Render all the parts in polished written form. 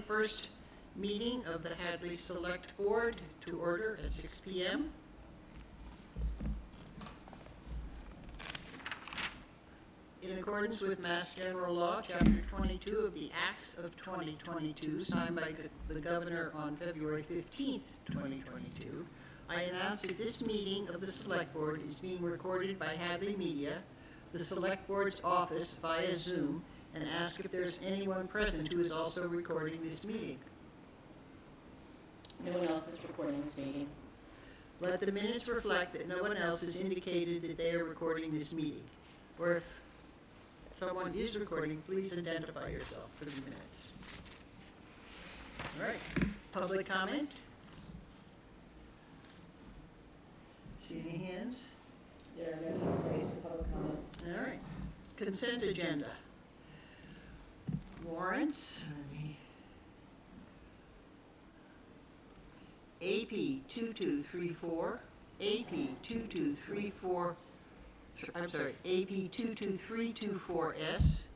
21st meeting of the Hadley Select Board to order at 6 p.m. In accordance with Mass General Law, Chapter 22 of the Acts of 2022, signed by the Governor on February 15th, 2022, I announce that this meeting of the Select Board is being recorded by Hadley Media, the Select Board's office via Zoom, and ask if there's anyone present who is also recording this meeting. No one else is recording this meeting. Let the minutes reflect that no one else has indicated that they are recording this meeting. Or if someone is recording, please identify yourself for the minutes. All right, public comment? See any hands? There are no hands raised for public comments. All right, consent agenda. Warrants. AP 2234, AP 2234, I'm sorry, AP 22324S,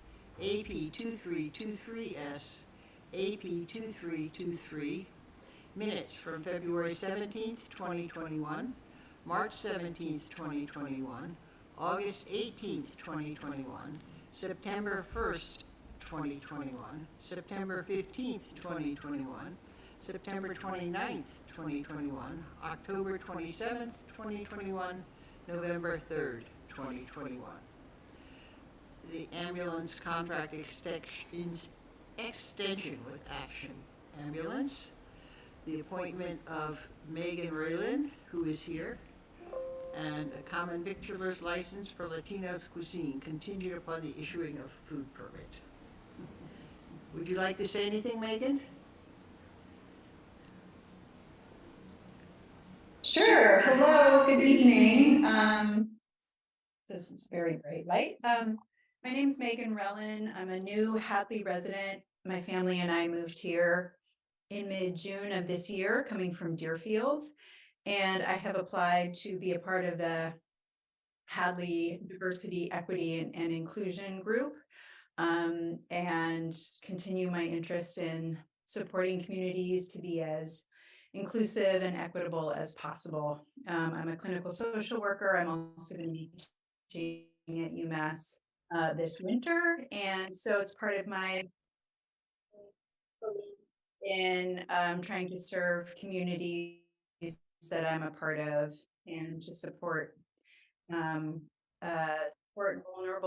AP 2323S, AP 2323, minutes from February 17th, 2021, March 17th, 2021, August 18th, 2021, September 1st, 2021, September 15th, 2021, September 29th, 2021, October 27th, 2021, November 3rd, 2021. The ambulance contract extension with Action Ambulance. The appointment of Megan Raylan, who is here, and a common victualer's license for Latino's Cuisine, contingent upon the issuing of food permit. Would you like to say anything, Megan? Sure. Hello, good evening. This is very bright light. My name is Megan Rellin. I'm a new Hadley resident. My family and I moved here in mid-June of this year, coming from Deerfield. And I have applied to be a part of the Hadley Diversity, Equity, and Inclusion group, and continue my interest in supporting communities to be as inclusive and equitable as possible. I'm a clinical social worker. I'm also going to be teaching at UMass this winter. And so it's part of my in trying to serve communities that I'm a part of and to support vulnerable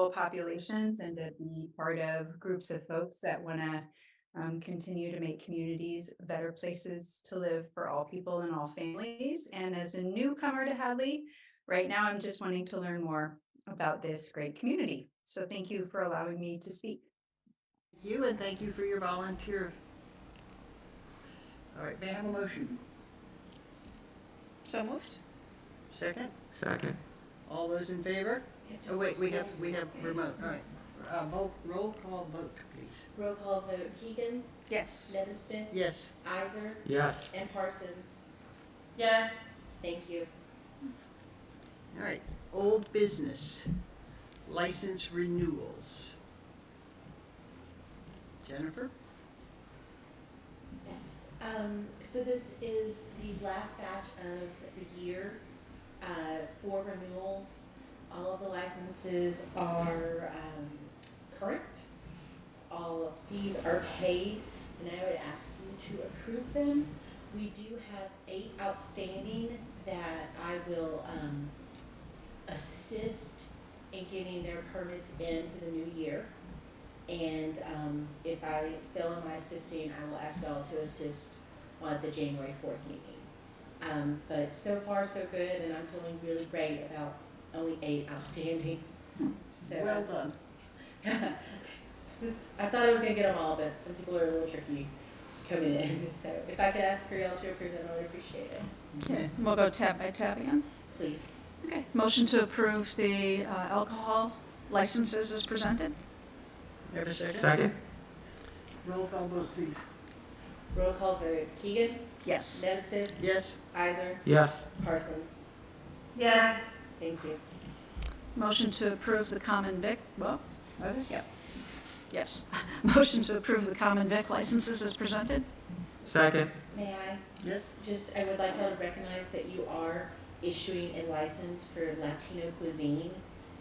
populations and to be part of groups of folks that want to continue to make communities better places to live for all people and all families. And as a newcomer to Hadley, right now I'm just wanting to learn more about this great community. So thank you for allowing me to speak. Thank you, and thank you for your volunteer. All right, may I have a motion? So moved. Second? Second. All those in favor? Oh wait, we have remote. All right. Roll call vote, please. Roll call vote: Keegan, Yes. Nevinsmith, Yes. Iser, Yes. and Parsons. Yes. Thank you. All right. Old business. License renewals. Jennifer? Yes. So this is the last batch of the year for renewals. All of the licenses are current. All of fees are paid, and I would ask you to approve them. We do have 8 outstanding that I will assist in getting their permits in for the new year. And if I fail in my assisting, I will ask y'all to assist on the January 4th meeting. But so far so good, and I'm feeling really great about only 8 outstanding. So Well done. I thought I was gonna get them all, but some people are a little tricky coming in. So if I could ask for y'all to approve them, I would appreciate it. Okay. We'll go tab by tab again. Please. Okay. Motion to approve the alcohol licenses as presented. Have a second? Second. Roll call vote, please. Roll call vote: Keegan, Yes. Nevinsmith, Yes. Iser, Yes. Parsons. Yes. Thank you. Motion to approve the common vic. Well, yep. Yes. Motion to approve the common vic licenses as presented? Second. May I? Yes? I would like y'all to recognize that you are issuing a license for Latino cuisine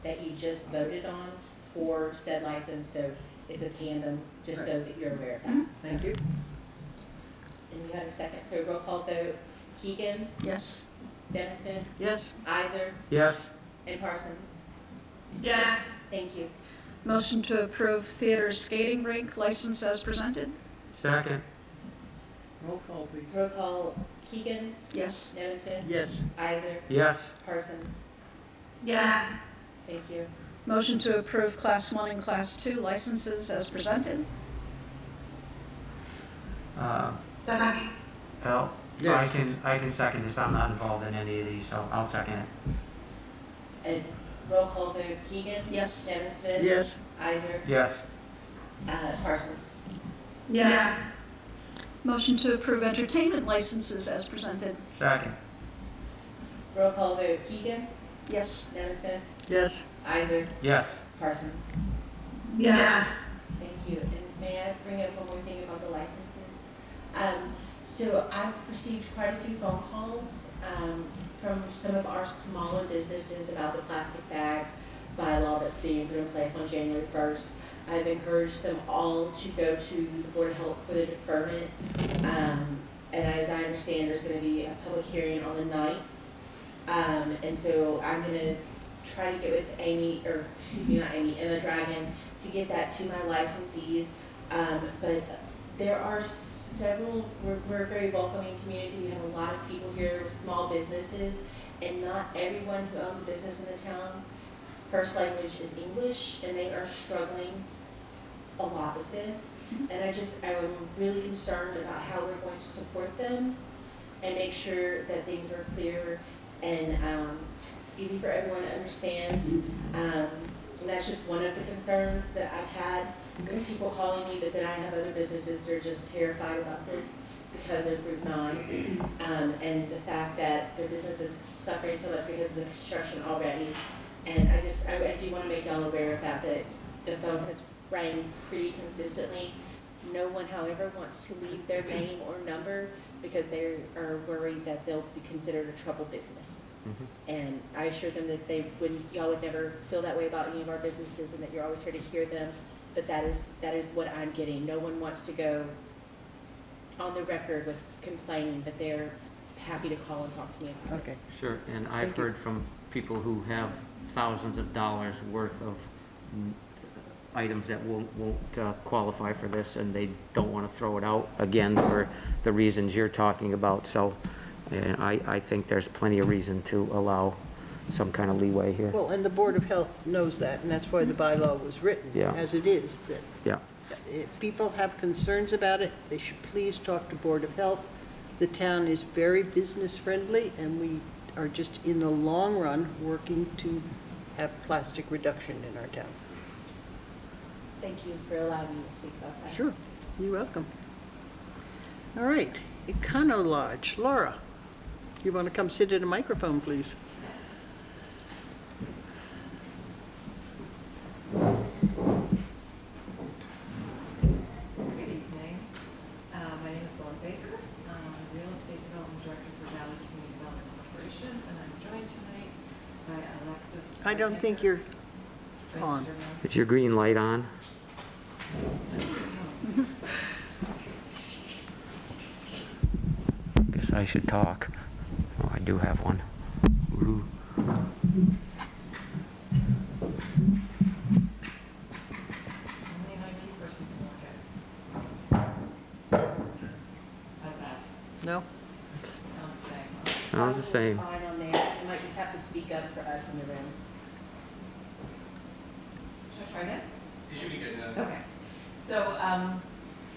that you just voted on for said license, so it's a tandem, just so that you're aware of that. Thank you. And you had a second, so roll call vote, Keegan, Yes. Dennison, Yes? Iser, Yes. and Parsons. Yes. Thank you. Motion to approve theater skating rink license as presented? Second. Roll call, please. Roll call, Keegan, Yes. Dennison, Yes. Iser, Yes. Parsons. Yes. Thank you. Motion to approve Class 1 and Class 2 licenses as presented? Well, Yeah. I can second this. I'm not involved in any of these, so I'll second it. And roll call vote, Keegan, Yes. Dennison, Yes? Iser, Yes. Parsons. Yes. Motion to approve entertainment licenses as presented? Second. Roll call vote, Keegan, Yes. Dennison, Yes? Iser, Yes. Parsons. Yes. Thank you. And may I bring up one more thing about the licenses? So I've received quite a few phone calls from some of our smaller businesses about the plastic bag bylaw that's being put in place on January 1st. I've encouraged them all to go to the Board of Health for the deferment. And as I understand, there's going to be a public hearing on the 9th. And so I'm going to try to get with Emma Dragon, to get that to my licensees. But there are several, we're a very welcoming community. We have a lot of people here with small businesses, and not everyone who owns a business in the town, first language is English, and they are struggling a lot with this. And I'm really concerned about how we're going to support them and make sure that things are clear and easy for everyone to understand. And that's just one of the concerns that I've had with people calling me, but then I have other businesses that are just terrified about this because of Route 9 and the fact that their business is suffering so much because of the construction already. And I do want to make y'all aware of that the phone has rang pretty consistently. No one, however, wants to leave their name or number because they are worried that they'll be considered a trouble business. And I assured them that y'all would never feel that way about any of our businesses, and that you're always here to hear them. But that is what I'm getting. No one wants to go on the record with complaining, but they're happy to call and talk to me about it. Okay. Sure, and I've Thank you. heard from people who have thousands of dollars worth of items that won't qualify for this, and they don't want to throw it out again for the reasons you're talking about. So I think there's plenty of reason to allow some kind of leeway here. Well, and the Board of Health knows that, and that's why the bylaw was written Yeah. as it is, that Yeah. if people have concerns about it, they should please talk to Board of Health. The town is very business-friendly, and we are just, in the long run, working to have plastic reduction in our town. Thank you for allowing me to speak about that. Sure, you're welcome. All right, Econo Lodge, Laura, you want to come sit at a microphone, please? Good evening. My name is Lauren Baker. I'm Real Estate Development Director for Valley Community Development Corporation, and I'm joined tonight by Alexis. I don't think you're Vice on. Chairman. Is your green light on? Guess I should talk. Oh, I do have one. Woo-hoo. Only an IT person can look at it. How's that? No? Sounds the same. Sounds the same. Fine on there. You might just have to speak up for us in the room. Should I try again? You should be good now. Okay. So,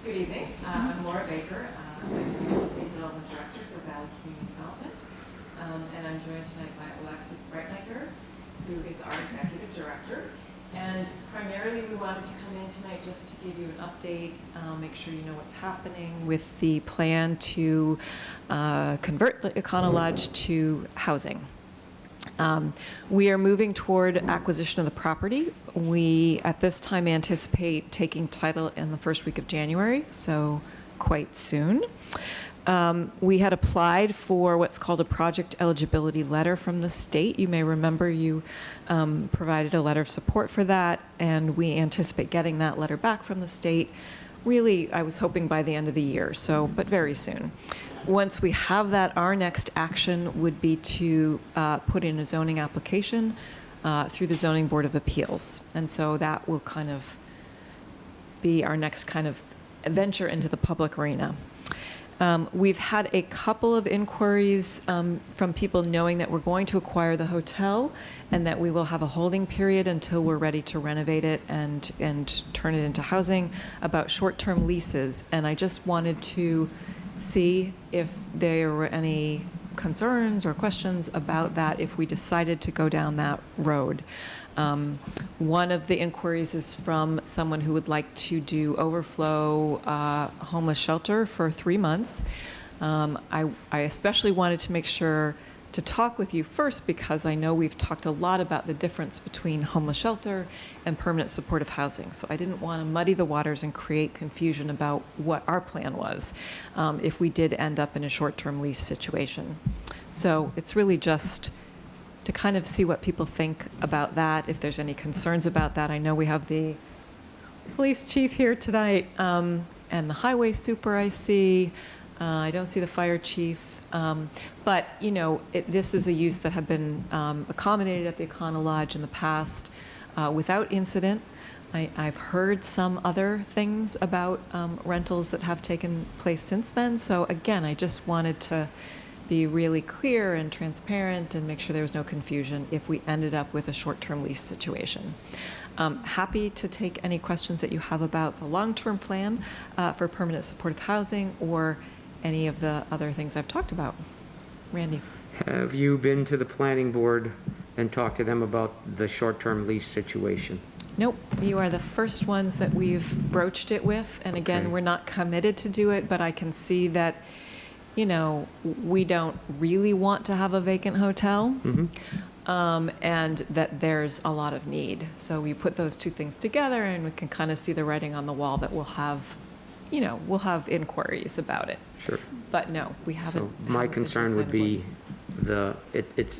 good evening. I'm Laura Baker. I'm the Real Estate Development Director for Valley Community Development. And I'm joined tonight by Alexis Breitnecker, who is our Executive Director. And primarily we wanted to come in tonight just to give you an update, make sure you know what's happening with the plan to convert the Econo Lodge to housing. We are moving toward acquisition of the property. We, at this time, anticipate taking title in the first week of January, so quite soon. We had applied for what's called a project eligibility letter from the state. You may remember you provided a letter of support for that, and we anticipate getting that letter back from the state. Really, I was hoping by the end of the year, so, but very soon. Once we have that, our next action would be to put in a zoning application through the Zoning Board of Appeals. And so that will kind of be our next kind of venture into the public arena. We've had a couple of inquiries from people knowing that we're going to acquire the hotel and that we will have a holding period until we're ready to renovate it and turn it into housing about short-term leases. And I just wanted to see if there were any concerns or questions about that if we decided to go down that road. One of the inquiries is from someone who would like to do overflow homeless shelter for 3 months. I especially wanted to make sure to talk with you first because I know we've talked a lot about the difference between homeless shelter and permanent supportive housing. So I didn't want to muddy the waters and create confusion about what our plan was if we did end up in a short-term lease situation. So it's really just to kind of see what people think about that, if there's any concerns about that. I know we have the police chief here tonight and the highway super I see. I don't see the fire chief. But, you know, this is a use that had been accommodated at the Econo Lodge in the past without incident. I've heard some other things about rentals that have taken place since then. So again, I just wanted to be really clear and transparent and make sure there was no confusion if we ended up with a short-term lease situation. Happy to take any questions that you have about the long-term plan for permanent supportive housing or any of the other things I've talked about. Randy. Have you been to the planning board and talked to them about the short-term lease situation? Nope, you are the first ones that we've broached it with. And again, Okay. we're not committed to do it, but I can see that, you know, we don't really want to have a vacant hotel. And that there's a lot of need. So we put those two things together and we can kind of see the writing on the wall that we'll have, you know, we'll have inquiries about it. Sure. But no, we haven't. So my haven't been to the concern would planning be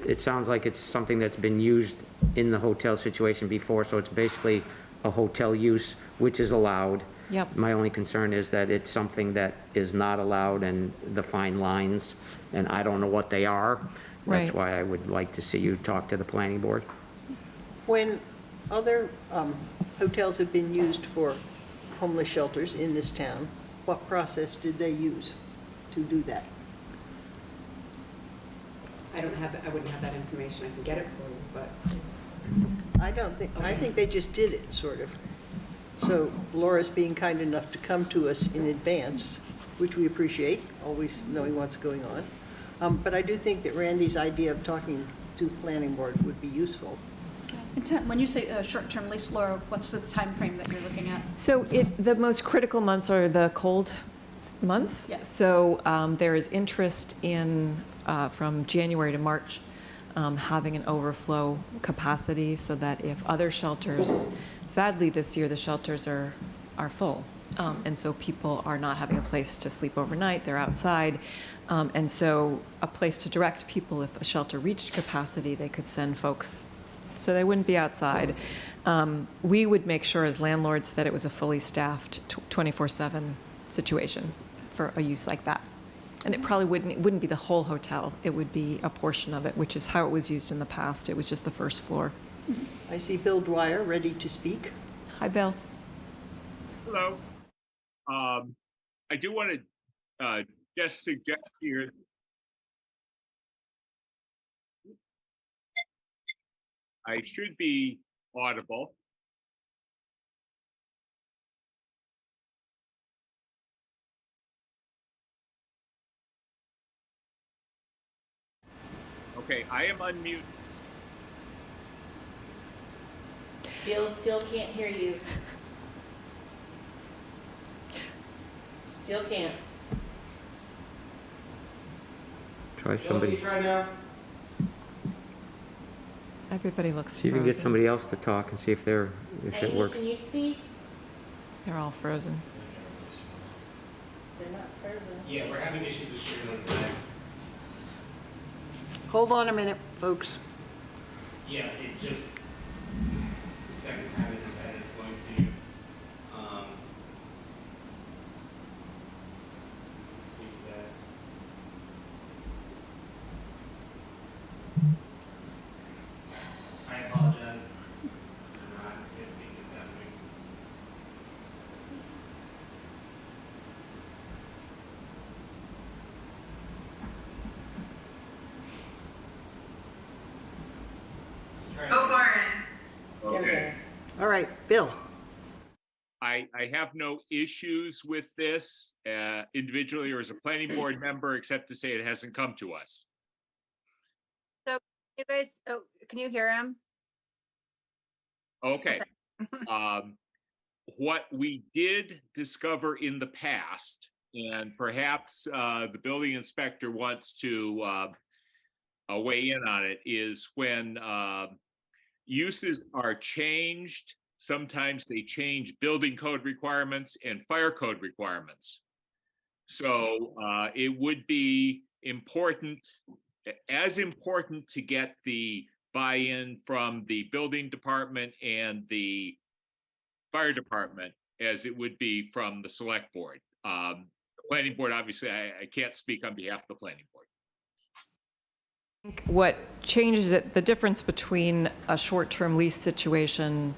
it sounds like it's something that's been used in the hotel situation before, so it's basically a hotel use, which is allowed. Yep. My only concern is that it's something that is not allowed and the fine lines, and I don't know what they are. That's Right. why I would like to see you talk to the planning board. When other hotels have been used for homeless shelters in this town, what process did they use to do that? I wouldn't have that information. I can get it for you, but I think they just did it, sort of. So Laura's being kind enough to come to us in advance, which we appreciate, always knowing what's going on. But I do think that Randy's idea of talking to the planning board would be useful. When you say short-term lease, Laura, what's the time frame that you're looking at? So the most critical months are the cold months. Yes. So there is interest in, from January to March, having an overflow capacity so that if other shelters, sadly this year the shelters are full. And so people are not having a place to sleep overnight, they're outside. And so a place to direct people, if a shelter reached capacity, they could send folks so they wouldn't be outside. We would make sure as landlords that it was a fully staffed 24/7 situation for a use like that. And it probably wouldn't be the whole hotel, it would be a portion of it, which is how it was used in the past. It was just the first floor. I see Bill Dwyer ready to speak. Hi, Bill. Hello. I do want to just suggest here. I should be audible. Okay, I am unmuted. Bill still can't hear you. Still can't. Try somebody. Try now. Everybody looks See if you can get frozen. somebody else to talk and see if it Amy, works. can you speak? They're all frozen. They're not frozen. Yeah, we're having issues with sharing on today. Hold on a minute, folks. Yeah, it just, the second time it just said it's going to, speak to that. I apologize. I'm not, can't speak this afternoon. Go for it. Okay. All right, Bill. I have no issues with this individually or as a planning board member, except to say it hasn't come to us. You guys, oh, can you hear him? Okay. What we did discover in the past, and perhaps the building inspector wants to weigh in on it, is when uses are changed, sometimes they change building code requirements and fire code requirements. So it would be important, as important to get the buy-in from the building department and the fire department as it would be from the select board. The planning board, obviously, I can't speak on behalf of the planning board. What changes it, the difference between a short-term lease situation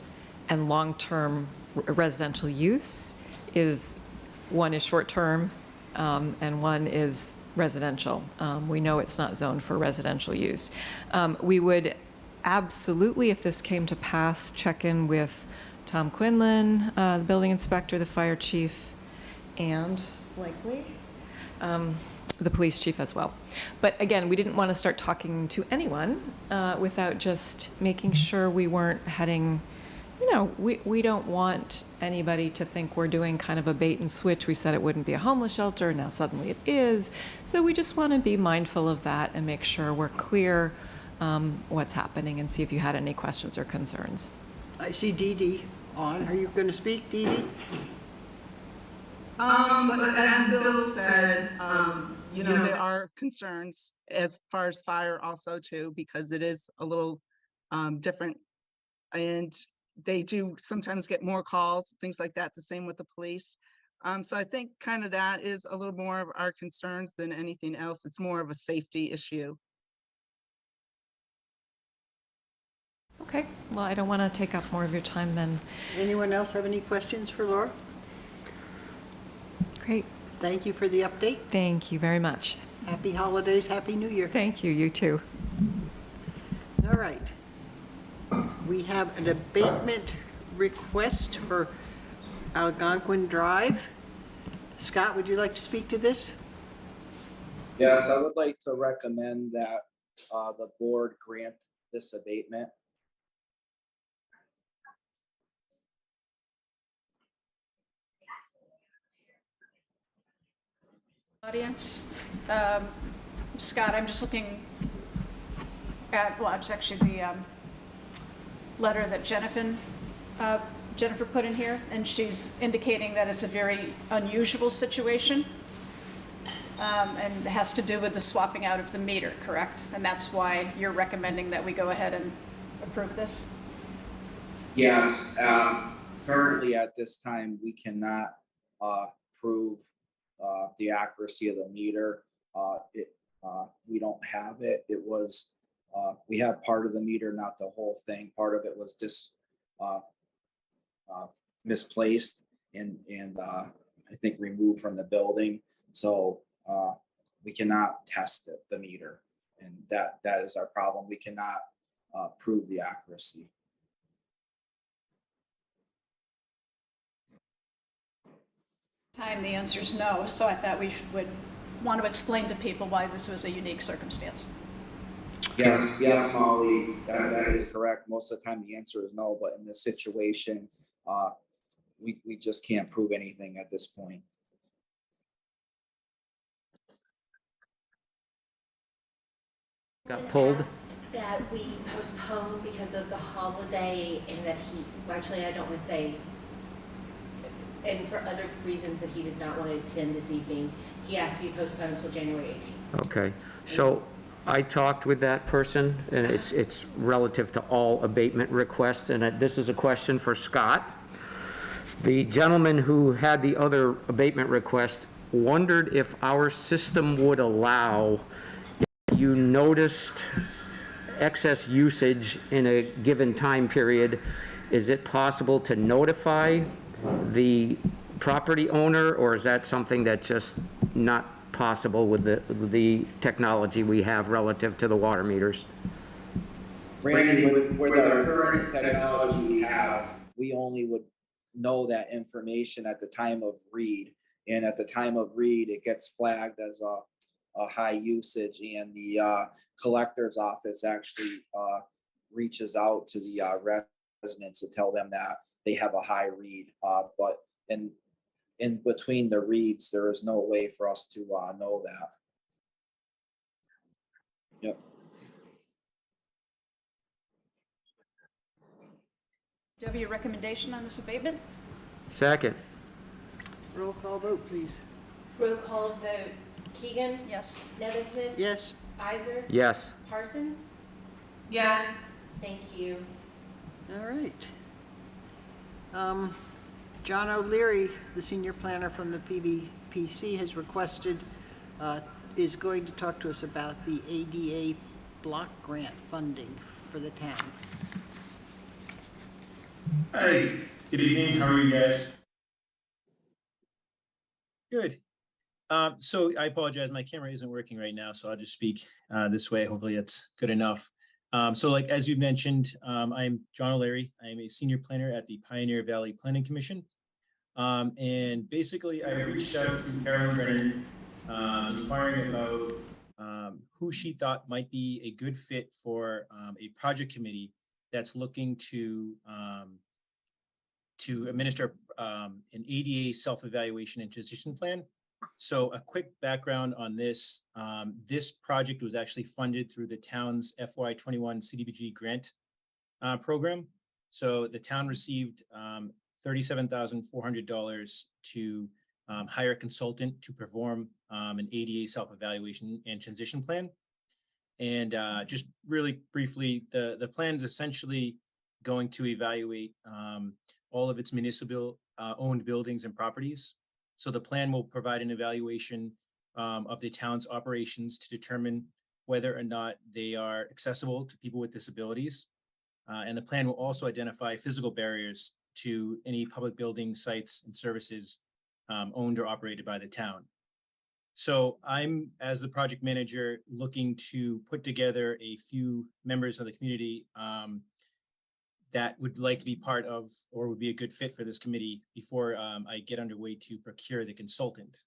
and long-term residential use is one is short-term and one is residential. We know it's not zoned for residential use. We would absolutely, if this came to pass, check in with Tom Quinlan, the building inspector, the fire chief, and likely the police chief as well. But again, we didn't want to start talking to anyone without just making sure we weren't heading, you know, we don't want anybody to think we're doing kind of a bait and switch. We said it wouldn't be a homeless shelter, now suddenly it is. So we just want to be mindful of that and make sure we're clear what's happening and see if you had any questions or concerns. I see Dee Dee on. Are you going to speak, Dee Dee? But as Bill said, you know, there are concerns as far as fire also too, because it is a little different. And they do sometimes get more calls, things like that, the same with the police. So I think kind of that is a little more of our concerns than anything else. It's more of a safety issue. Okay, well, I don't want to take up more of your time then. Anyone else have any questions for Laura? Great, Thank you for the update. thank you very much. Happy holidays, Happy New Year. Thank you, you too. All right. We have an abatement request for Algonquin Drive. Scott, would you like to speak to this? Yes, I would like to recommend that the board grant this abatement. Audience. Scott, I'm just looking at, well, it's actually the letter that Jennifer put in here, and she's indicating that it's a very unusual situation, and it has to do with the swapping out of the meter, correct? And that's why you're recommending that we go ahead and approve this? Yes, currently at this time, we cannot prove the accuracy of the meter. We don't have it. It was, we have part of the meter, not the whole thing. Part of it was just misplaced and I think removed from the building. So we cannot test the meter, and that is our problem. We cannot prove the accuracy. Time, the answer is no, so I thought we would want to explain to people why this was a unique circumstance. Yes, Molly, that is correct. Most of the time the answer is no, but in this situation, we just can't prove anything at this point. Got pulled? that we postponed because of the holiday and that he, well, actually, I don't want to say, and for other reasons that he did not want to attend this evening. He asked to be postponed until January 18th. Okay, so I talked with that person, and it's relative to all abatement requests, and this is a question for Scott. The gentleman who had the other abatement request wondered if our system would allow, if you noticed excess usage in a given time period, is it possible to notify the property owner, or is that something that's just not possible with the technology we have relative to the water meters? Randy, with our current technology we have, we only would know that information at the time of read. And at the time of read, it gets flagged as a high usage, and the collector's office actually reaches out to the residents to tell them that they have a high read. But in between the reads, there is no way for us to know that. Yep. Do you have your recommendation on this abatement? Second. Roll call vote, please. Roll call vote. Keegan? Yes. Nevin? Yes. Iser? Yes. Parsons? Yes. Thank you. All right. John O'Leary, the senior planner from the PVPC, has requested, is going to talk to us about the ADA block grant funding for the town. Hi, good evening. How are you guys? Good. So I apologize, my camera isn't working right now, so I'll just speak this way. Hopefully it's good enough. So like, as you mentioned, I'm John O'Leary. I'm a senior planner at the Pioneer Valley Planning Commission. And basically I reached out to Carolyn Brennan, inquiring about who she thought might be a good fit for a project committee that's looking to administer an ADA self-evaluation and transition plan. So a quick background on this. This project was actually funded through the town's FY21 CDBG grant program. So the town received $37,400 to hire a consultant to perform an ADA self-evaluation and transition plan. And just really briefly, the plan is essentially going to evaluate all of its municipal owned buildings and properties. So the plan will provide an evaluation of the town's operations to determine whether or not they are accessible to people with disabilities. And the plan will also identify physical barriers to any public building sites and services owned or operated by the town. So I'm, as the project manager, looking to put together a few members of the community that would like to be part of, or would be a good fit for this committee before I get underway to procure the consultant.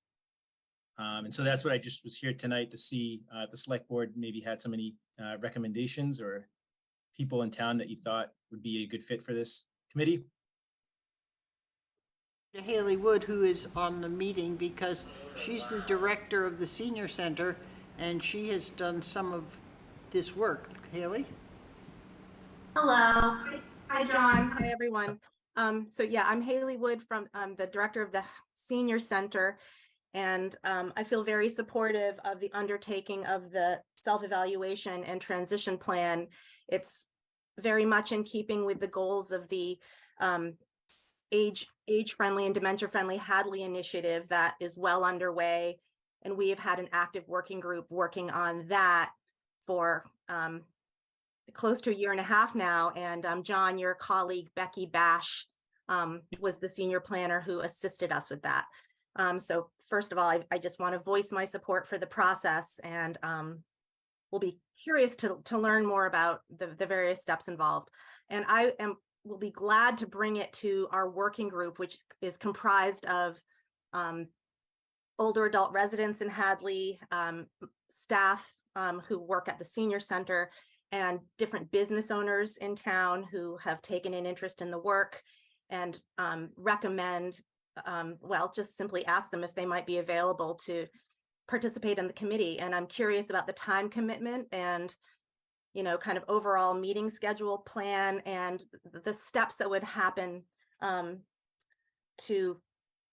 And so that's what I just was here tonight to see if the select board maybe had so many recommendations or people in town that you thought would be a good fit for this committee. Haley Wood, who is on the meeting because she's the director of the senior center and she has done some of this work. Haley? Hello. Hi, John. Hi, everyone. So yeah, I'm Haley Wood from the director of the Senior Center. And I feel very supportive of the undertaking of the self-evaluation and transition plan. It's very much in keeping with the goals of the age-friendly and dementia-friendly Hadley initiative that is well underway. And we have had an active working group working on that for close to 1.5 years now. And John, your colleague, Becky Bash, was the senior planner who assisted us with that. So first of all, I just want to voice my support for the process, and we'll be curious to learn more about the various steps involved. And will be glad to bring it to our working group, which is comprised of older adult residents in Hadley, staff who work at the senior center, and different business owners in town who have taken an interest in the work and recommend, well, just simply ask them if they might be available to participate in the committee. And I'm curious about the time commitment and kind of overall meeting schedule plan and the steps that would happen to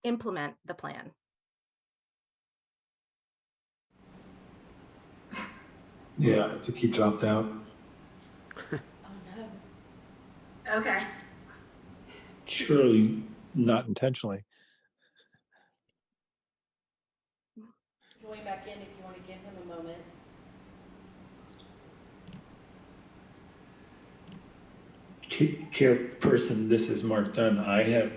implement the plan. Yeah, I think he dropped out. Oh, no. Okay. Surely not intentionally. Going back in if you want to give him a moment. Chairperson, this is Mark Dunn. I have,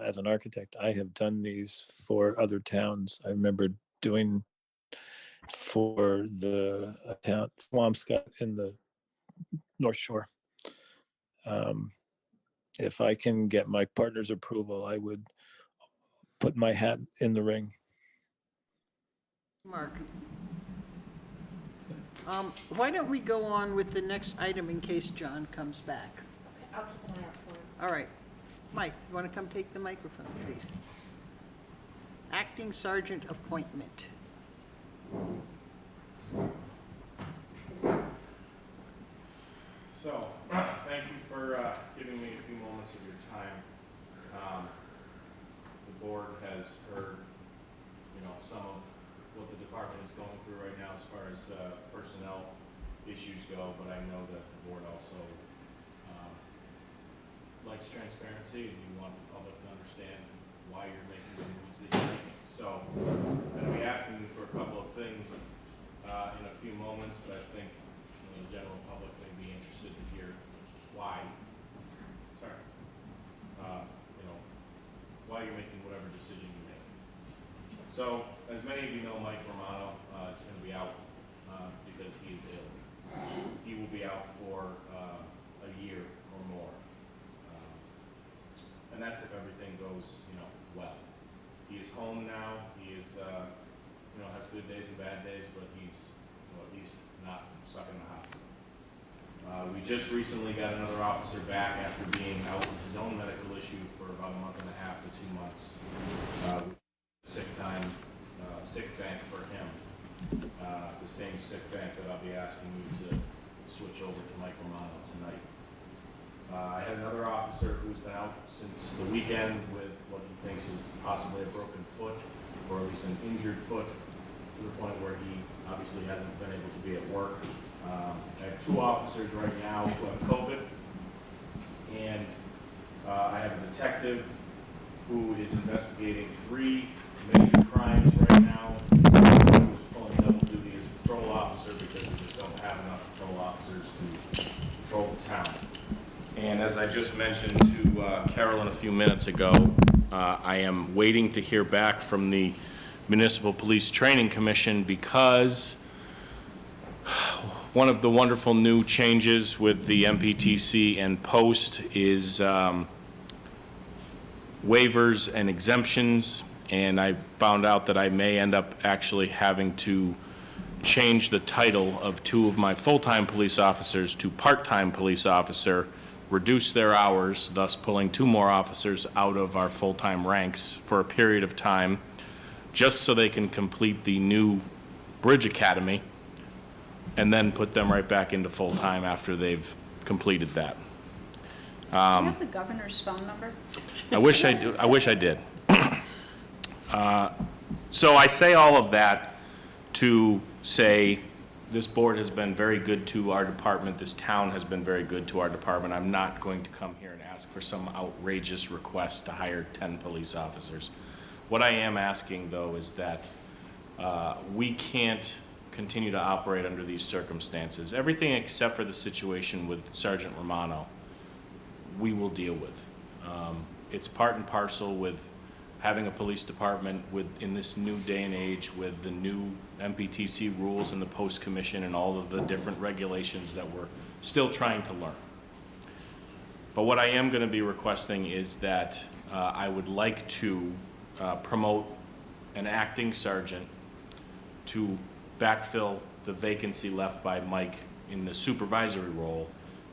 as an architect, I have done these for other towns. I remember doing for the town Swampscott in the North Shore. If I can get my partner's approval, I would put my hat in the ring. Mark. Why don't we go on with the next item in case John comes back? Okay, I'll keep an eye out for him. All right. Mike, you want to come take the microphone, please? Acting Sergeant appointment. So, thank you for giving me a few moments of your time. The board has heard, some of what the department is going through right now as far as personnel issues go, but I know that the board also likes transparency, and you want the public to understand why you're making the moves that you're making. So, I'm going to be asking you for a couple of things in a few moments, but I think the general public may be interested to hear why. Sorry. Why you're making whatever decision you make. So, as many of you know, Mike Romano is going to be out because he is ill. He will be out for a year or more, and that's if everything goes, well. He is home now. He is, has good days and bad days, but he's, at least not stuck in the hospital. We just recently got another officer back after being out with his own medical issue for about a month and a half to 2 months. Sick time, sick bank for him. The same sick bank that I'll be asking you to switch over to Mike Romano tonight. I had another officer who's been out since the weekend with what he thinks is possibly a broken foot, or at least an injured foot, to the point where he obviously hasn't been able to be at work. I have 2 officers right now who have COVID, and I have a detective who is investigating 3 major crimes right now, who's pulling double duty as a patrol officer because we just don't have enough patrol officers to patrol the town. And as I just mentioned to Carolyn a few minutes ago, I am waiting to hear back from the Municipal Police Training Commission because one of the wonderful new changes with the MPTC and POST is waivers and exemptions, and I found out that I may end up actually having to change the title of 2 of my full-time police officers to part-time police officer, reduce their hours, thus pulling 2 more officers out of our full-time ranks for a period of time, just so they can complete the new Bridge Academy, and then put them right back into full-time after they've completed that. Do you have the governor's phone number? I wish I did. So I say all of that to say this board has been very good to our department. This town has been very good to our department. I'm not going to come here and ask for some outrageous request to hire 10 police officers. What I am asking, though, is that we can't continue to operate under these circumstances. Everything except for the situation with Sergeant Romano, we will deal with. It's part and parcel with having a police department in this new day and age with the new MPTC rules and the Post Commission and all of the different regulations that we're still trying to learn. But what I am going to be requesting is that I would like to promote an acting sergeant to backfill the vacancy left by Mike in the supervisory role.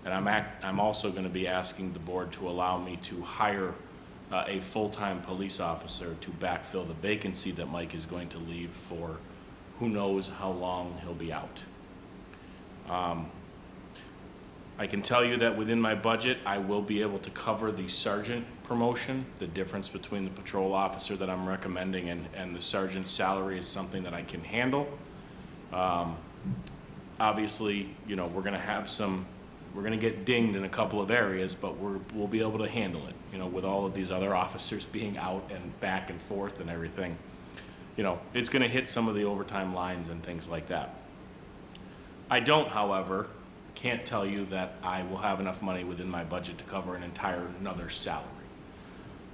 And I'm also going to be asking the board to allow me to hire a full-time police officer to backfill the vacancy that Mike is going to leave for who knows how long he'll be out. I can tell you that within my budget, I will be able to cover the sergeant promotion. The difference between the patrol officer that I'm recommending and the sergeant's salary is something that I can handle. Obviously, you know, we're gonna get dinged in a couple of areas, but we'll be able to handle it, you know, with all of these other officers being out and back and forth and everything. You know, it's gonna hit some of the overtime lines and things like that. I don't, however, can't tell you that I will have enough money within my budget to cover an entire another salary.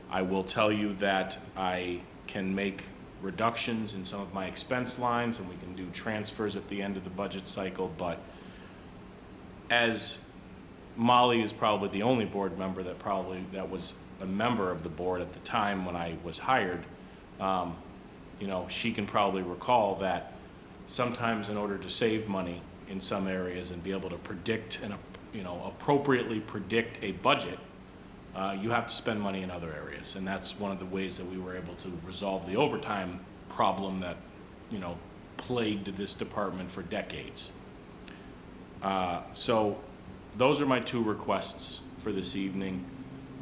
I will tell you that I can make reductions in some of my expense lines and we can do transfers at the end of the budget cycle, but as Molly is probably the only board member that was a member of the board at the time when I was hired, you know, she can probably recall that sometimes in order to save money in some areas and be able to predict and, you know, appropriately predict a budget, you have to spend money in other areas. And that's one of the ways that we were able to resolve the overtime problem that, you know, plagued this department for decades. So those are my two requests for this evening.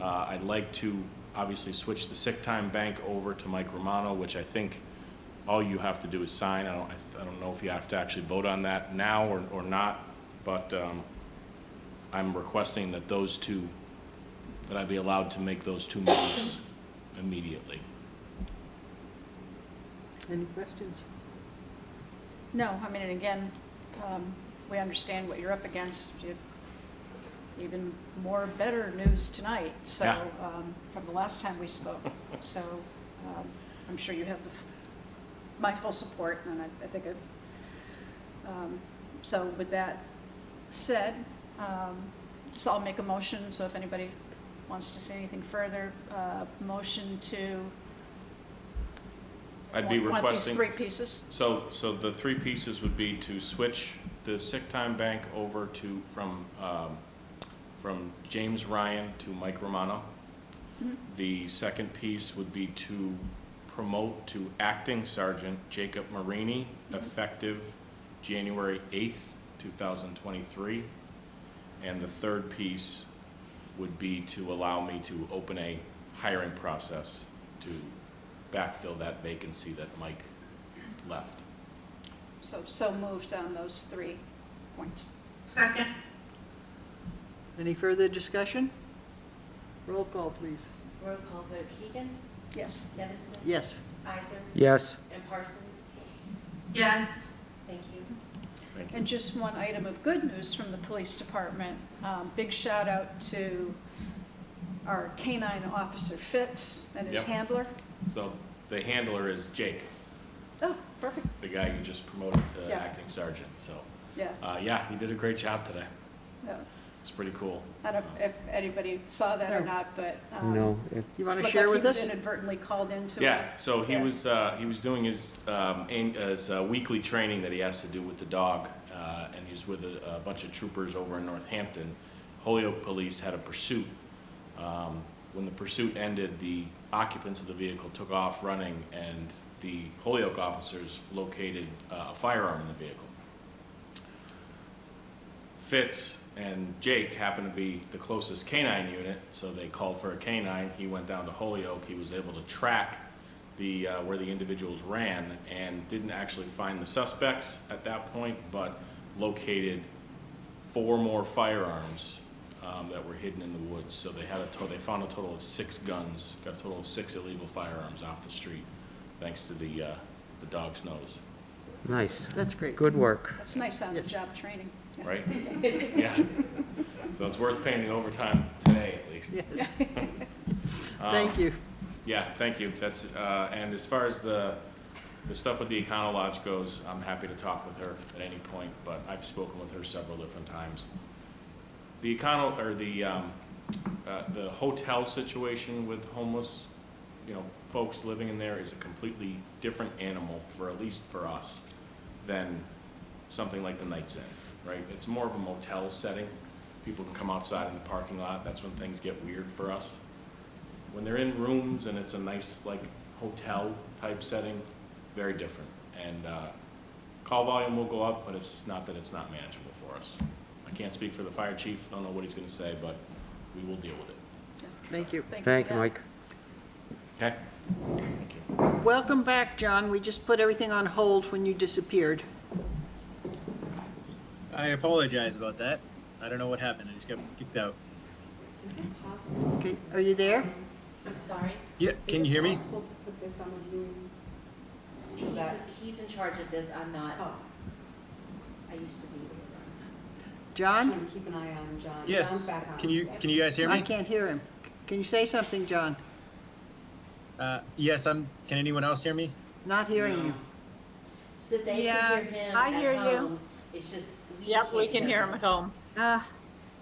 I'd like to obviously switch the sick time bank over to Mike Romano, which I think all you have to do is sign. I don't know if you have to actually vote on that now or not, but I'm requesting that that I be allowed to make those two moves immediately. Any questions? No, I mean, and again, we understand what you're up against. You have even more better news tonight, so, Yeah. from the last time we spoke. So I'm sure you have my full support, and I think so with that said, so I'll make a motion, so if anybody wants to say anything further, motion to I'd be want these requesting. three pieces. So the three pieces would be to switch the sick time bank over to, from James Ryan to Mike Romano. Mhm. The second piece would be to promote to Acting Sergeant Jacob Marini, effective January 8th, 2023. And the third piece would be to allow me to open a hiring process to backfill that vacancy that Mike left. So moved on those 3 points. Second. Any further discussion? Roll call, please. Roll call vote, Keegan, Yes. Nevin Smith. Yes. Iser. Yes. And Parsons. Yes. Thank you. Thank you. And just one item of good news from the police department. Big shout out to our canine officer Fitz and his Yep. handler. So the handler is Jake, Oh, perfect. the guy you just promoted to Yeah. acting sergeant. So, Yeah. yeah, he did a great job today. Yeah. It's pretty cool. I don't know if anybody saw that or No. not, but. No. You want to looked share like with us? He was inadvertently called into it. Yeah, so he Yeah. was doing his weekly training that he has to do with the dog, and he was with a bunch of troopers over in Northampton. Holyoke Police had a pursuit. When the pursuit ended, the occupants of the vehicle took off running, and the Holyoke officers located a firearm in the vehicle. Fitz and Jake happened to be the closest canine unit, so they called for a canine. He went down to Holyoke. He was able to track where the individuals ran and didn't actually find the suspects at that point, but located 4 more firearms that were hidden in the woods. So they found a total of 6 guns, got a total of 6 illegal firearms off the street, thanks to the dog's nose. Nice. That's great. Good work. That's nice on the Yes. job training. Yeah. Right? Yeah. So it's worth paying the overtime today, at least. Yes. Thank you. Yeah, thank you. That's, and as far as the stuff with the Econo Lodge goes, I'm happy to talk with her at any point, but I've spoken with her several different times. The the hotel situation with homeless, folks living in there is a completely different animal at least for us, than something like the Knights Inn, right? It's more of a motel setting. People can come outside in the parking lot. That's when things get weird for us. When they're in rooms and it's a nice, hotel type setting, very different. And call volume will go up, but it's not that it's not manageable for us. I can't speak for the fire chief, don't know what he's gonna say, but we will deal with it. Thank you. Thank you, Mike. Okay? Thank you. Welcome back, John. We just put everything on hold when you disappeared. I apologize about that. I don't know what happened. I just got kicked out. Is it possible? to Okay, put are you this there? on- I'm sorry? Yeah, can you hear me? Is it possible to put this on the viewing? So He's, that, he's in charge of this, I'm not. oh, I used to be there. John? trying to keep an eye on John. John's Yes. back on. Can you guys hear I me? can't hear him. Can you say something, John? Yes, can anyone else hear me? Not hearing you. So they Yeah, can hear him I at hear you. home, it's just. Yep, we can hear him at home.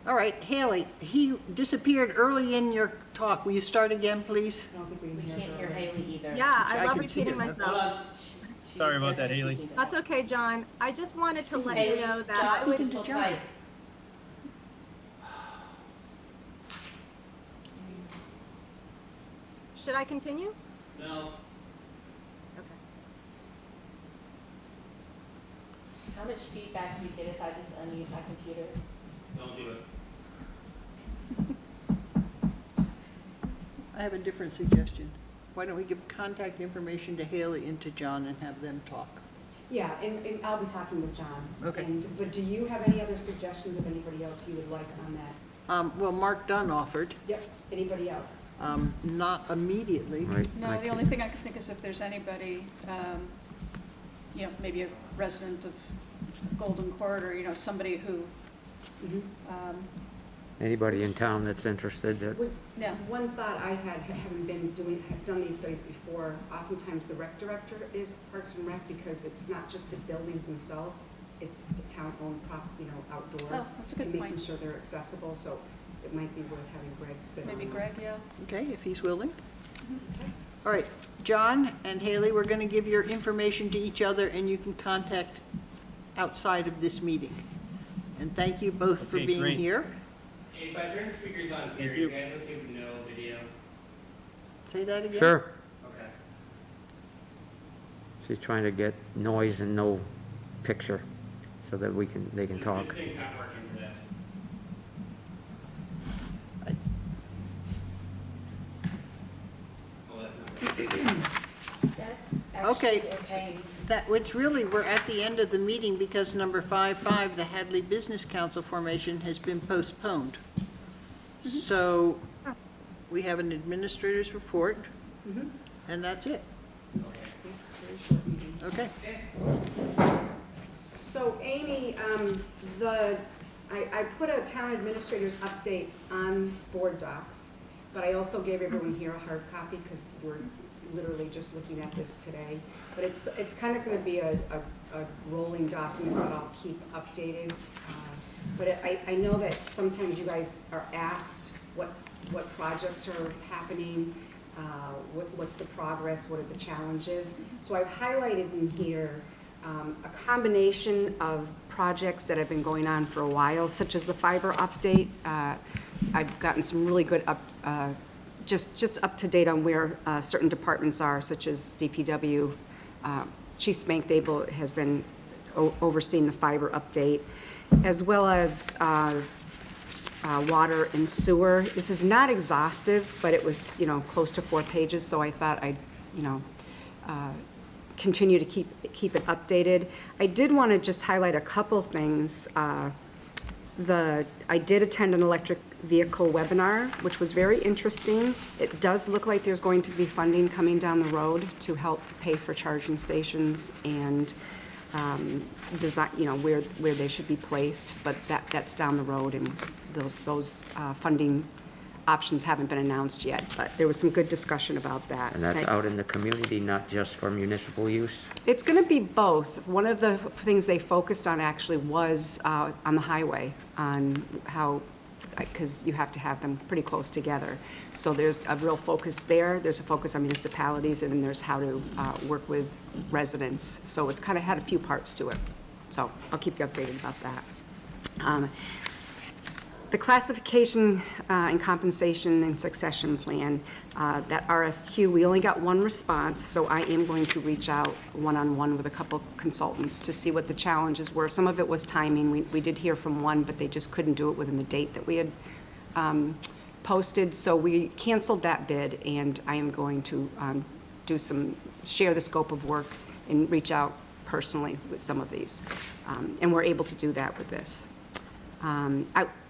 All right, Haley, he disappeared early in your talk. Will you start again, please? I don't think we We can can't hear her. Haley either. Yeah, I I love can see repeating it. myself. Sorry about that, Haley. That's okay, John. I just wanted to let you Haley, know that stop, I we would, can still type. should I continue? No, Okay. How much feedback do you get if I just unmute my computer? don't do it. I have a different suggestion. Why don't we give contact information to Haley and to John and have them talk? Yeah, and I'll be talking with John. Okay. But do you have any other suggestions of anybody else you would like on that? Well, Mark Dunn offered, Yep, anybody else? not immediately. Right. No, Mike. the only thing I can think is if there's anybody, maybe a resident of Golden Corridor, somebody who, Mhm. Anybody in town that's interested, Yeah. One thought I had, having have done these studies before, oftentimes the rec director is Parks and Rec because it's not just the buildings themselves, it's the town-owned outdoors. Oh, that's a good and Making point. sure they're accessible, so it might be worth having Greg sit on Maybe that. Greg, yeah. Okay, if he's willing. All right, John and Haley, we're going to give your information to each other and you can contact outside of this meeting. And thank you both for Okay, being great. here. If I turn speakers on here, Thank you. you guys okay with no video? Say that again? sure. Okay. She's trying to get noise and no picture so that they can talk. This thing's not working today. Oh, that's not working. That's Okay. actually okay. We're at the end of the meeting because number 5.5, the Hadley Business Council formation has been postponed. So we have an administrator's report Mhm. and that's it. Very short meeting. Okay. So Amy, I put a town administrator's update on board docs, but I also gave everyone here a hard copy because we're literally just looking at this today. But it's kind of going to be a rolling document that I'll keep updated. But I know that sometimes you guys are asked what projects are happening, what's the progress, what are the challenges. So I've highlighted in here a combination of projects that have been going on for a while, such as the fiber update. I've gotten some really good just up to date on where certain departments are, such as DPW. Chief Spank Dable has been overseeing the fiber update, as well as water and sewer. This is not exhaustive, but it was, close to 4 pages, so I thought I'd, continue to keep it updated. I did want to just highlight a couple things. I did attend an electric vehicle webinar, which was very interesting. It does look like there's going to be funding coming down the road to help pay for charging stations and design, where they should be placed, but that's down the road, and those funding options haven't been announced yet, but there was some good discussion about that. And that's out in the community, not just for municipal use? It's going to be both. One of the things they focused on actually was on the highway, on how, because you have to have them pretty close together. So there's a real focus there. There's a focus on municipalities, and then there's how to work with residents. So it's kind of had a few parts to it. So I'll keep you updated about that. The classification and compensation and succession plan, that RFQ, we only got one response, so I am going to reach out one-on-one with a couple consultants to see what the challenges were. Some of it was timing. We did hear from one, but they just couldn't do it within the date that we had posted, so we canceled that bid, and I am going to share the scope of work and reach out personally with some of these. And we're able to do that with this.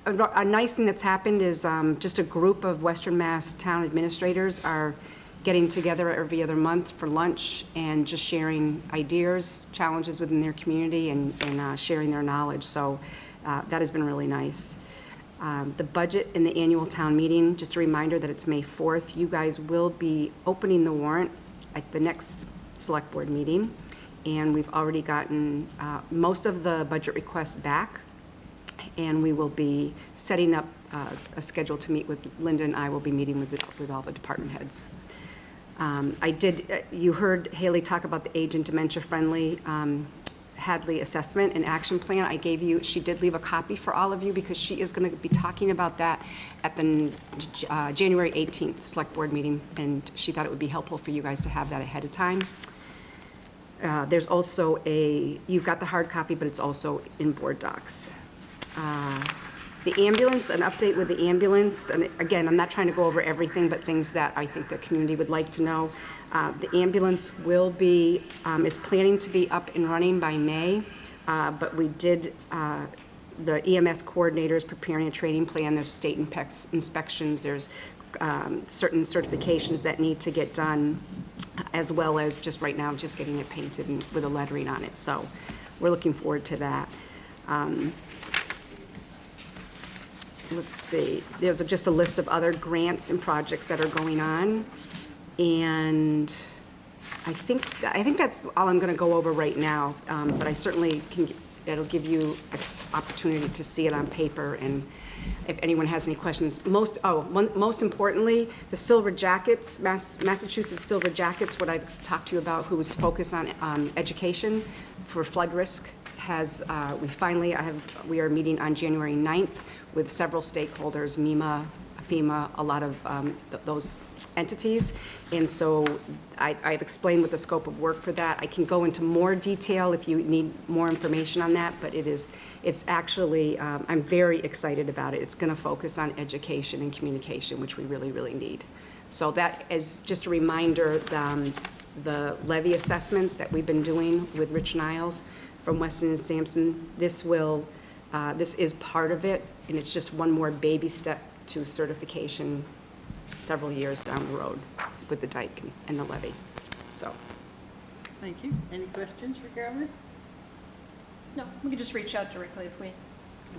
A nice thing that's happened is just a group of Western Mass town administrators are getting together every other month for lunch and just sharing ideas, challenges within their community, and sharing their knowledge. So that has been really nice. The budget in the annual town meeting, just a reminder that it's May 4th. You guys will be opening the warrant at the next select board meeting. And we've already gotten most of the budget requests back. And we will be setting up a schedule to meet with Linda, and I will be meeting with all the department heads. You heard Haley talk about the age and dementia friendly Hadley assessment and action plan I gave you. She did leave a copy for all of you because she is going to be talking about that at the January 18th select board meeting, and she thought it would be helpful for you guys to have that ahead of time. There's also you've got the hard copy, but it's also in board docs. The ambulance, an update with the ambulance, and again, I'm not trying to go over everything, but things that I think the community would like to know. The ambulance is planning to be up and running by May, but we did, the EMS coordinator is preparing a training plan. There's state inspections, there's certain certifications that need to get done, as well as just right now, just getting it painted and with a lettering on it. So we're looking forward to that. Let's see, there's just a list of other grants and projects that are going on. And I think that's all I'm going to go over right now, but I certainly that'll give you an opportunity to see it on paper, and if anyone has any questions. Most importantly, the Silver Jackets, Massachusetts Silver Jackets, what I've talked to you about, who was focused on education for flood risk, we are meeting on January 9th with several stakeholders, MEMA, FEMA, a lot of those entities. And so I've explained what the scope of work for that. I can go into more detail if you need more information on that, but it's actually, I'm very excited about it. It's gonna focus on education and communication, which we really, really need. So that is just a reminder, the levy assessment that we've been doing with Rich Niles from Weston and Sampson, this is part of it, and it's just one more baby step to certification several years down the road with the dike and the levy. So. Thank you. Any questions for Carolyn? No, we could just reach out directly if we.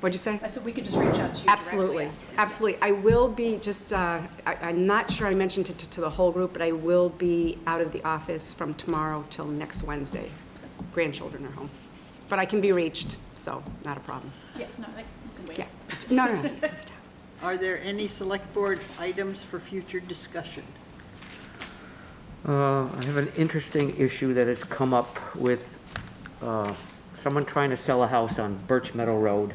What'd you say? I said we could just reach out to you. Absolutely, directly. absolutely. I will be just, I'm not sure I mentioned it to the whole group, but I will be out of the office from tomorrow till next Wednesday. Grandchildren are home. But I can be reached, so not a problem. Yeah, no, I can wait. Yeah, no. Are there any select board items for future discussion? I have an interesting issue that has come up with someone trying to sell a house on Birch Meadow Road.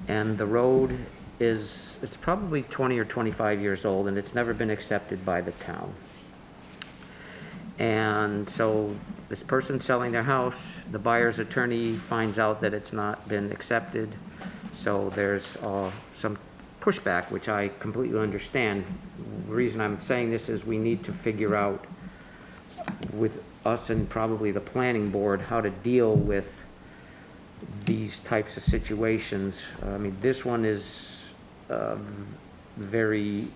And the road it's probably 20 or 25 years old, and it's never been accepted by the town. And so this person selling their house, the buyer's attorney finds out that it's not been accepted. So there's some pushback, which I completely understand. The reason I'm saying this is we need to figure out with us and probably the planning board how to deal with these types of situations. I mean, this one is very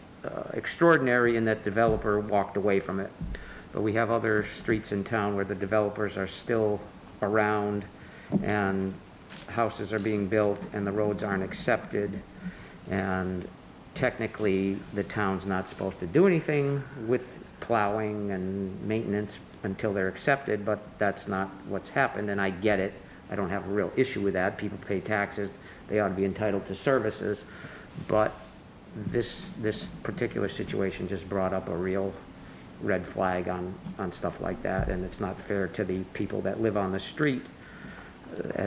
extraordinary in that developer walked away from it. But we have other streets in town where the developers are still around and houses are being built and the roads aren't accepted. And technically, the town's not supposed to do anything with plowing and maintenance until they're accepted, but that's not what's happened, and I get it. I don't have a real issue with that. People pay taxes. They ought to be entitled to services. But this particular situation just brought up a real red flag on stuff like that, and it's not fair to the people that live on the street.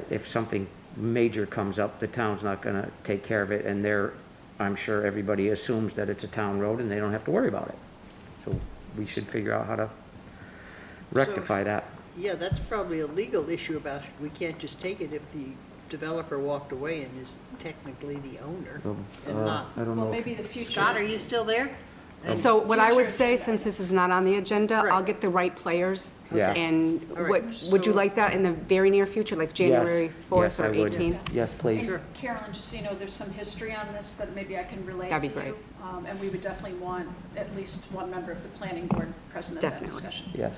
If something major comes up, the town's not gonna take care of it, and I'm sure everybody assumes that it's a town road and they don't have to worry about it. So we should figure out how to rectify that. Yeah, that's probably a legal issue about it. We can't just take it if the developer walked away and is technically the owner and not. I don't Well, know. maybe the future. Scott, are you still there? So what I would Future say, agenda since this is not on the agenda, I'll Right. get the right players. Yeah. And All right, would you so- like that in the very near future, like January 4th Yes, I or would. 18th? Yes, please. And Carolyn, just so you know, there's some history on this that maybe I can relate to you. That'd be great. And we would definitely want at least one member of the planning board present at that Definitely. discussion. Yes.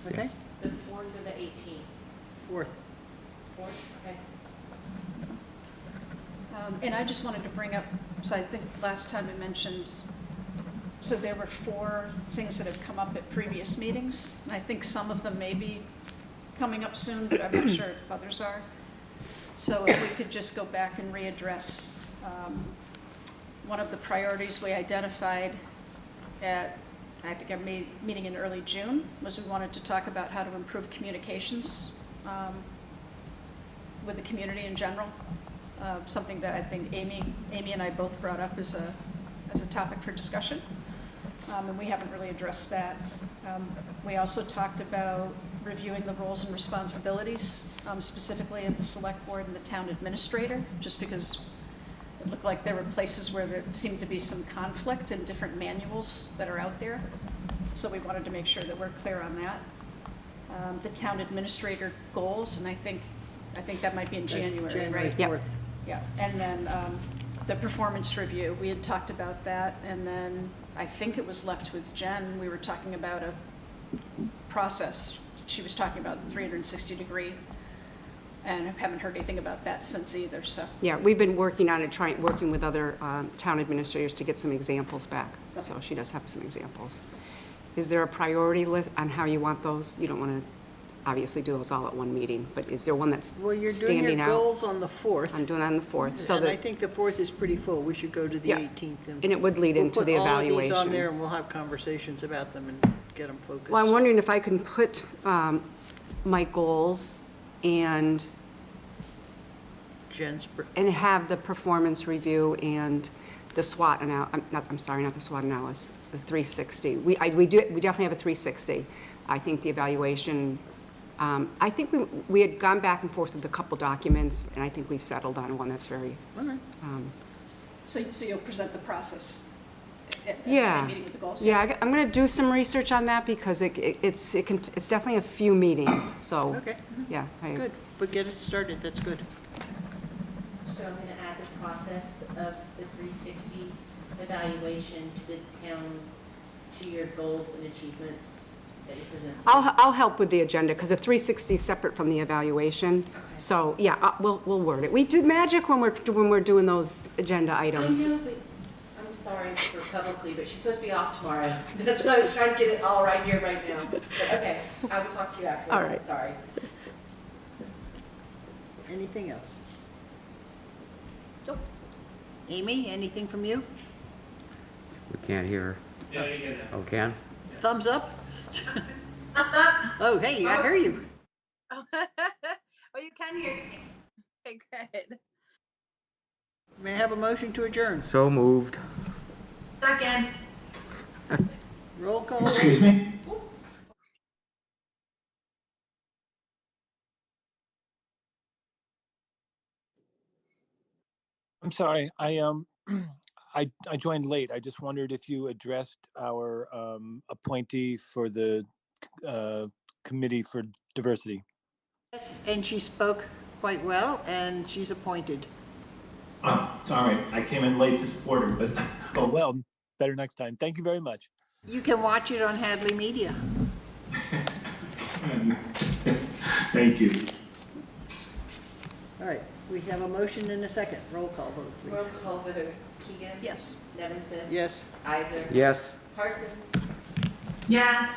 Okay, The 4th or the 18th? 4th. 4th, okay. And I just wanted to bring up, so I think last time I mentioned, so there were 4 things that have come up at previous meetings. And I think some of them may be coming up soon, but I'm not sure if others are. So if we could just go back and readdress one of the priorities we identified at, I think, our meeting in early June, was we wanted to talk about how to improve communications with the community in general. Something that I think Amy and I both brought up as a topic for discussion. And we haven't really addressed that. We also talked about reviewing the roles and responsibilities, specifically of the select board and the town administrator, just because it looked like there were places where there seemed to be some conflict in different manuals that are out there. So we wanted to make sure that we're clear on that. The town administrator goals, and I think that might be in January, right? Yep. 4th. Yeah, and then the performance review, we had talked about that, and then I think it was left with Jen. We were talking about a process. She was talking about the 360-degree, and I haven't heard anything about that since either, so. Yeah, we've been working on it, working with other town administrators to get some examples back. So she does have some examples. Is there a priority list on how you want those? You don't want to obviously do those all at one meeting, but is there one that's Well, you're doing standing your out? goals on the 4th. I'm doing that on the 4th, so And I that, think the 4th is pretty full. We should go to the Yeah. 18th. and it would lead into the We'll put all of these on evaluation. there and we'll have conversations about them and get them focused. Well, I'm wondering if I can put my goals and Jen's, have the performance review and the SWOT I'm sorry, not the SWOT analysis, the 360. We definitely have a 360. I think the evaluation, I think we had gone back and forth with a couple documents, and I think we've settled on one that's very, all right. So you'll present the process at the Yeah. same meeting with the goals? yeah, I'm going to do some research on that because it's definitely a few meetings, so, Okay, yeah. good. But get it started, that's good. So I'm gonna add the process of the 360 evaluation to the town, to your goals and achievements that you presented. I'll help with the agenda because the 360 is separate from the evaluation. So, yeah, we'll word it. We do magic when we're doing those agenda I items. know, but I'm sorry for publicly, but she's supposed to be off tomorrow. That's why I was trying to get it all right here, right now. But okay, I will talk to you after. All right. Sorry. Anything else? Amy, anything from you? We can't hear her. Yeah, you get that. Oh, can? Thumbs up? Oh, hey, I hear you. Oh, you can hear me. Okay, good. May I have a motion to adjourn? So moved. Second. Roll call. Excuse me? I'm sorry, I joined late. I just wondered if you addressed our appointee for the Committee for Diversity. Yes, and she spoke quite well, and she's appointed. Oh, it's all right. I came in late to support her, but oh well, better next time. Thank you very much. You can watch it on Hadley Media. Thank you. All right, we have a motion and a second. Roll call vote, Roll please. call with her. Keegan? Yes. Nevin Smith? Yes. Isaac? Yes. Parsons? Yes.